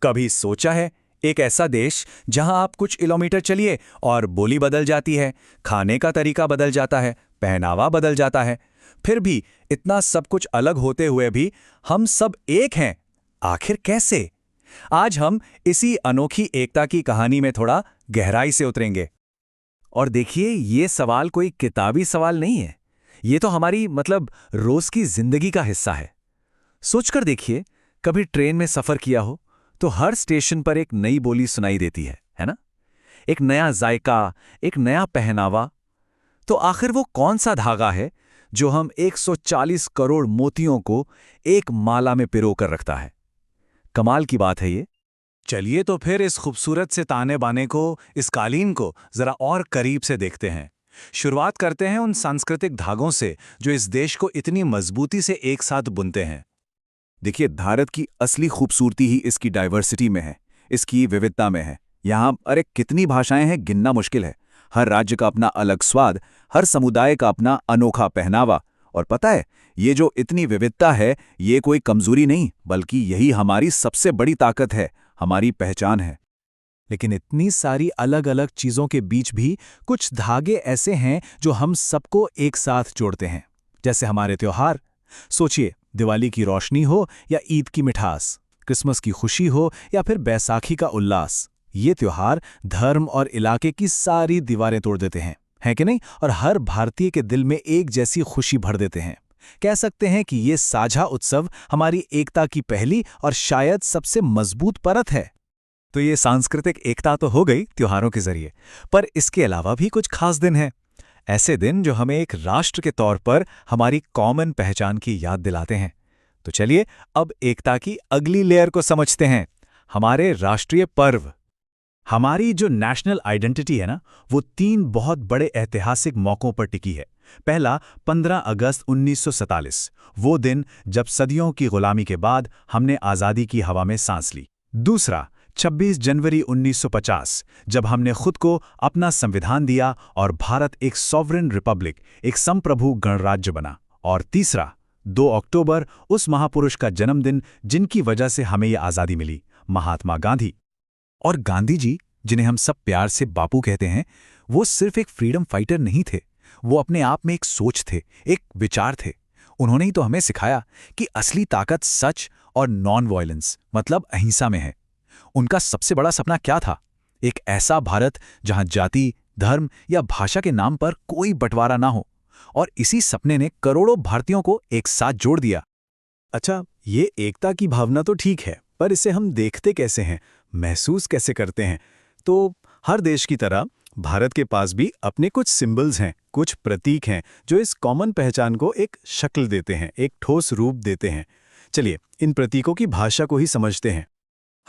कभी सोचा है, एक ऐसा देश जहां आप कुछ किलोमीटर चलिए और बोली बदल जाती है, खाने का तरीका बदल जाता है, पहनावा बदल जाता है, फिर भी इतना सब कुछ अलग होते हुए भी हम सब एक हैं। आखिर कैसे? आज हम इसी अनोखी एकता की कहानी में थोड़ा गहराई से उतरेंगे। और देखिए, ये सवाल कोई किताबी सवाल नहीं है। ये तो हमारी रोज की जिंदगी का हिस्सा है। सोचकर देखिए, कभी ट्रेन में सफर किया हो तो हर स्टेशन पर एक नई बोली सुनाई देती है ना? एक नया जायका, एक नया पहनावा। तो आखिर वो कौन सा धागा है जो हम 140 करोड़ मोतियों को एक माला में पिरोकर रखता है? कमाल की बात है ये। चलिए तो फिर इस खूबसूरत से ताने बाने को, इस कालीन को जरा और करीब से देखते हैं। शुरुआत करते हैं उन सांस्कृतिक धागों से जो इस देश को इतनी मजबूती से एक साथ बुनते हैं। देखिए, भारत की असली खूबसूरती ही इसकी डाइवर्सिटी में है, इसकी विविधता में है। यहाँ अरे कितनी भाषाएं हैं, गिनना मुश्किल है। हर राज्य का अपना अलग स्वाद, हर समुदाय का अपना अनोखा पहनावा। और पता है, ये जो इतनी विविधता है, ये कोई कमजोरी नहीं, बल्कि यही हमारी सबसे बड़ी ताकत है, हमारी पहचान है। लेकिन इतनी सारी अलग अलग चीजों के बीच भी कुछ धागे ऐसे हैं जो हम सबको एक साथ जोड़ते हैं। जैसे हमारे त्योहार। सोचिए, दिवाली की रोशनी हो या ईद की मिठास, क्रिसमस की खुशी हो या फिर बैसाखी का उल्लास। ये त्योहार धर्म और इलाके की सारी दीवारें तोड़ देते हैं, है कि नहीं? और हर भारतीय के दिल में एक जैसी खुशी भर देते हैं। कह सकते हैं कि ये साझा उत्सव हमारी एकता की पहली और शायद सबसे मजबूत परत है। तो ये सांस्कृतिक एकता तो हो गई त्योहारों के जरिए, पर इसके अलावा भी कुछ खास दिन हैं। ऐसे दिन जो हमें एक राष्ट्र के तौर पर हमारी कॉमन पहचान की याद दिलाते हैं। तो चलिए अब एकता की अगली लेयर को समझते हैं, हमारे राष्ट्रीय पर्व। हमारी जो नेशनल आइडेंटिटी है ना, वो 3 बहुत बड़े ऐतिहासिक मौकों पर टिकी है। पहला 15 अगस्त 1947, वो दिन जब सदियों की गुलामी के बाद हमने आज़ादी की हवा में सांस ली। दूसरा 26 जनवरी 1950, जब हमने खुद को अपना संविधान दिया और भारत एक सॉवरेन रिपब्लिक, एक संप्रभु गणराज्य बना। और तीसरा 2 अक्टूबर, उस महापुरुष का जन्मदिन जिनकी वजह से हमें ये आज़ादी मिली, महात्मा गांधी। और गांधी जी, जिन्हें हम सब प्यार से बापू कहते हैं, वो सिर्फ एक फ्रीडम फाइटर नहीं थे, वो अपने आप में एक सोच थे, एक विचार थे। उन्होंने ही तो हमें सिखाया कि असली ताकत सच और नॉन वायलेंस अहिंसा में है। उनका सबसे बड़ा सपना क्या था? एक ऐसा भारत जहां जाति, धर्म या भाषा के नाम पर कोई बंटवारा ना हो। और इसी सपने ने करोड़ों भारतीयों को एक साथ जोड़ दिया। अच्छा, ये एकता की भावना तो ठीक है, पर इसे हम देखते कैसे हैं, महसूस कैसे करते हैं? तो हर देश की तरह भारत के पास भी अपने कुछ सिंबल्स हैं, कुछ प्रतीक हैं जो इस कॉमन पहचान को एक शक्ल देते हैं, एक ठोस रूप देते हैं। चलिए इन प्रतीकों की भाषा को ही समझते हैं।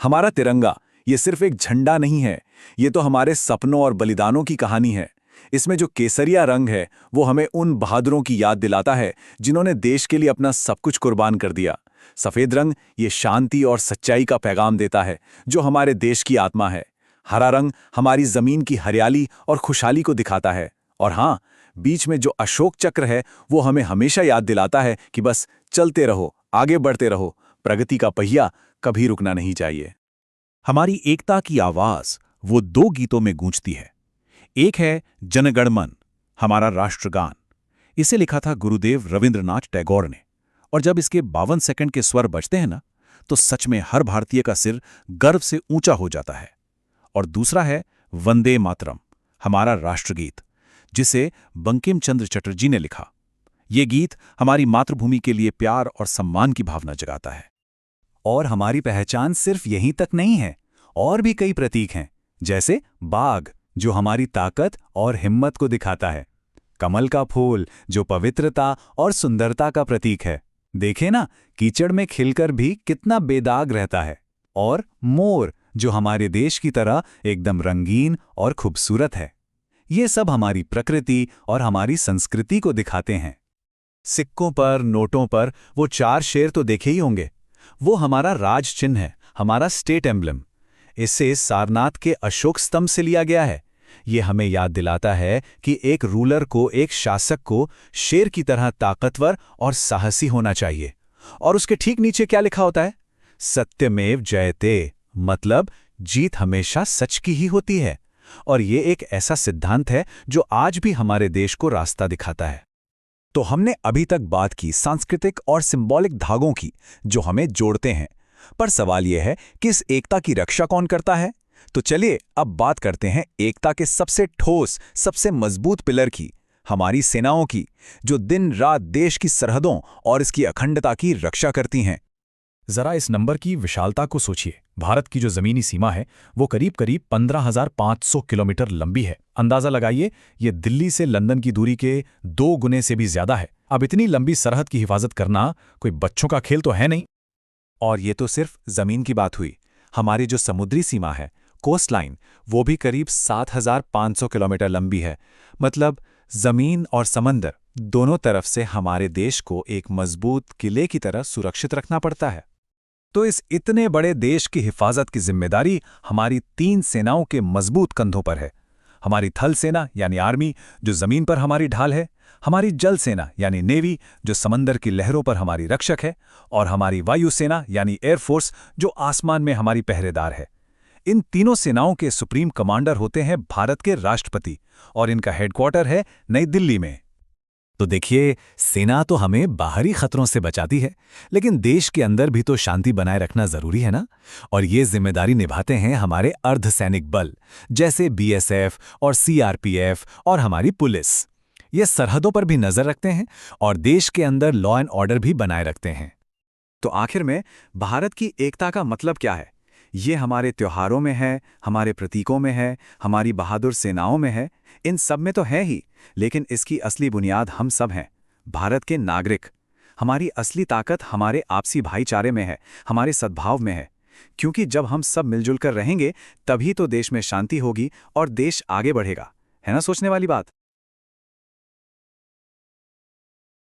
हमारा तिरंगा ये सिर्फ एक झंडा नहीं है, ये तो हमारे सपनों और बलिदानों की कहानी है। इसमें जो केसरिया रंग है वो हमें उन बहादुरों की याद दिलाता है जिन्होंने देश के लिए अपना सब कुछ कुर्बान कर दिया। सफेद रंग ये शांति और सच्चाई का पैगाम देता है जो हमारे देश की आत्मा है। हरा रंग हमारी जमीन की हरियाली और खुशहाली को दिखाता है। और हाँ, बीच में जो अशोक चक्र है वो हमें हमेशा याद दिलाता है कि बस चलते रहो, आगे बढ़ते रहो, प्रगति का पहिया कभी रुकना नहीं चाहिए। हमारी एकता की आवाज वो 2 गीतों में गूंजती है। एक है जनगण मन, हमारा राष्ट्रगान। इसे लिखा था गुरुदेव रविंद्रनाथ टैगोर ने, और जब इसके 52 सेकंड के स्वर बजते हैं ना, तो सच में हर भारतीय का सिर गर्व से ऊंचा हो जाता है। और दूसरा है वंदे मातरम, हमारा राष्ट्रगीत, जिसे बंकिम चंद्र चटर्जी ने लिखा। ये गीत हमारी मातृभूमि के लिए प्यार और सम्मान की भावना जगाता है। और हमारी पहचान सिर्फ यहीं तक नहीं है, और भी कई प्रतीक हैं, जैसे बाघ जो हमारी ताकत और हिम्मत को दिखाता है, कमल का फूल जो पवित्रता और सुंदरता का प्रतीक है, देखे ना कीचड़ में खिलकर भी कितना बेदाग रहता है, और मोर जो हमारे देश की तरह एकदम रंगीन और खूबसूरत है। ये सब हमारी प्रकृति और हमारी संस्कृति को दिखाते हैं। सिक्कों पर, नोटों पर वो 4 शेर तो देखे ही होंगे। वो हमारा राज चिन्ह है, हमारा स्टेट एम्ब्लम। इसे सारनाथ के अशोक स्तंभ से लिया गया है। ये हमें याद दिलाता है कि एक रूलर को, एक शासक को शेर की तरह ताकतवर और साहसी होना चाहिए। और उसके ठीक नीचे क्या लिखा होता है? सत्यमेव जयते, मतलब जीत हमेशा सच की ही होती है। और ये एक ऐसा सिद्धांत है जो आज भी हमारे देश को रास्ता दिखाता है। तो हमने अभी तक बात की सांस्कृतिक और सिंबॉलिक धागों की जो हमें जोड़ते हैं, पर सवाल यह है कि इस एकता की रक्षा कौन करता है? तो चलिए अब बात करते हैं एकता के सबसे ठोस, सबसे मजबूत पिलर की, हमारी सेनाओं की, जो दिन रात देश की सरहदों और इसकी अखंडता की रक्षा करती हैं। जरा इस नंबर की विशालता को सोचिए। भारत की जो जमीनी सीमा है वो करीब करीब 15,500 किलोमीटर लंबी है। अंदाजा लगाइए, ये दिल्ली से लंदन की दूरी के 2 गुने से भी ज्यादा है। अब इतनी लंबी सरहद की हिफाजत करना कोई बच्चों का खेल तो है नहीं। और ये तो सिर्फ जमीन की बात हुई। हमारी जो समुद्री सीमा है, कोस्ट लाइन, वो भी करीब 7,500 किलोमीटर लंबी है। मतलब जमीन और समंदर दोनों तरफ से हमारे देश को एक मजबूत किले की तरह सुरक्षित रखना पड़ता है। तो इस इतने बड़े देश की हिफाजत की जिम्मेदारी हमारी 3 सेनाओं के मजबूत कंधों पर है। हमारी थल सेना यानी आर्मी, जो जमीन पर हमारी ढाल है, हमारी जल सेना यानी नेवी, जो समंदर की लहरों पर हमारी रक्षक है, और हमारी वायु सेना यानी एयरफोर्स, जो आसमान में हमारी पहरेदार है। इन तीनों सेनाओं के सुप्रीम कमांडर होते हैं भारत के राष्ट्रपति, और इनका हेडक्वार्टर है नई दिल्ली में। तो देखिए, सेना तो हमें बाहरी खतरों से बचाती है, लेकिन देश के अंदर भी तो शांति बनाए रखना जरूरी है ना। और ये जिम्मेदारी निभाते हैं हमारे अर्धसैनिक बल, जैसे बीएसएफ और सीआरपीएफ और हमारी पुलिस। ये सरहदों पर भी नजर रखते हैं और देश के अंदर लॉ एंड ऑर्डर भी बनाए रखते हैं। तो आखिर में भारत की एकता का मतलब क्या है? ये हमारे त्योहारों में है, हमारे प्रतीकों में है, हमारी बहादुर सेनाओं में है, इन सब में तो है ही। लेकिन इसकी असली बुनियाद हम सब हैं, भारत के नागरिक। हमारी असली ताकत हमारे आपसी भाईचारे में है, हमारे सद्भाव में है। क्योंकि जब हम सब मिलजुल कर रहेंगे, तभी तो देश में शांति होगी और देश आगे बढ़ेगा। है ना सोचने वाली बात?